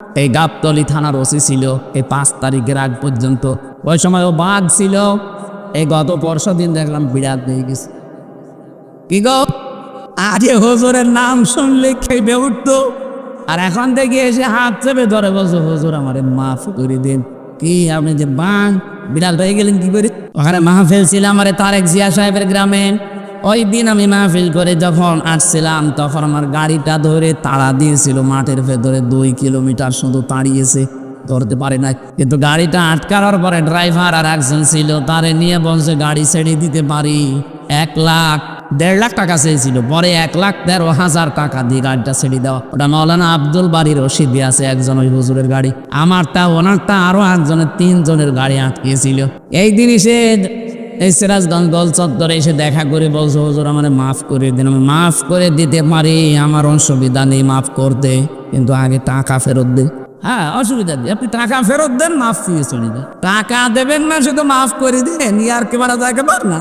এই গাবতলী থানার ওসি ছিল এই 5 তারিখের আগ পর্যন্ত। ওই সময় ও বাঘ ছিল। এই গত পরশু দিন দেখলাম বিড়াল হয়ে গেছে। কি গো, আজে হুজুরের নাম শুনলে খেপে উঠতো, আর এখন থেকে এসে হাত চেপে ধরে বলছো হুজুর আমারে মাফ করে দিন। কি আপনি যে বাঘ বিড়াল হয়ে গেলেন কি করে? ওখানে মাহফিল ছিল আমারে তারেক জিয়া সাহেবের গ্রামে। ওই দিন আমি মাহফিল করে যখন আসছিলাম তখন আমার গাড়িটা ধরে তাড়া দিয়েছিল মাঠের ভেতরে, 2 কিলোমিটার শুধু তাড়িয়েছে, ধরতে পারে না। কিন্তু গাড়িটা আটকানোর পরে ড্রাইভার আর একজন ছিল, তারে নিয়ে বলছে গাড়ি ছেড়ে দিতে পারি। 1,00,000-1.5 লাখ চেয়েছিল, পরে 1,13,000 টাকা দিয়ে গাড়িটা ছেড়ে দেওয়া। ওটা মৌলানা আব্দুল বাড়ির রশিদে আছে একজন ওই হুজুরের গাড়ি, আমারটা ওনারটা আরো একজনের, 3 জনের গাড়ি আটকিয়েছিল। এই দিন এসে এই সিরাজগঞ্জ গোল চত্বরে এসে দেখা করে বলছো হুজুর আমারে মাফ করে দিন। আমি মাফ করে দিতে পারি, আমার অসুবিধা নেই মাফ করতে, কিন্তু আগে টাকা ফেরত দে। হ্যাঁ, অসুবিধা নেই, আপনি টাকা ফেরত দেন, মাফ দিয়ে চলে যান। টাকা দেবেন না, শুধু মাফ করে দিন, আর কি বাড়া যাকে পার না।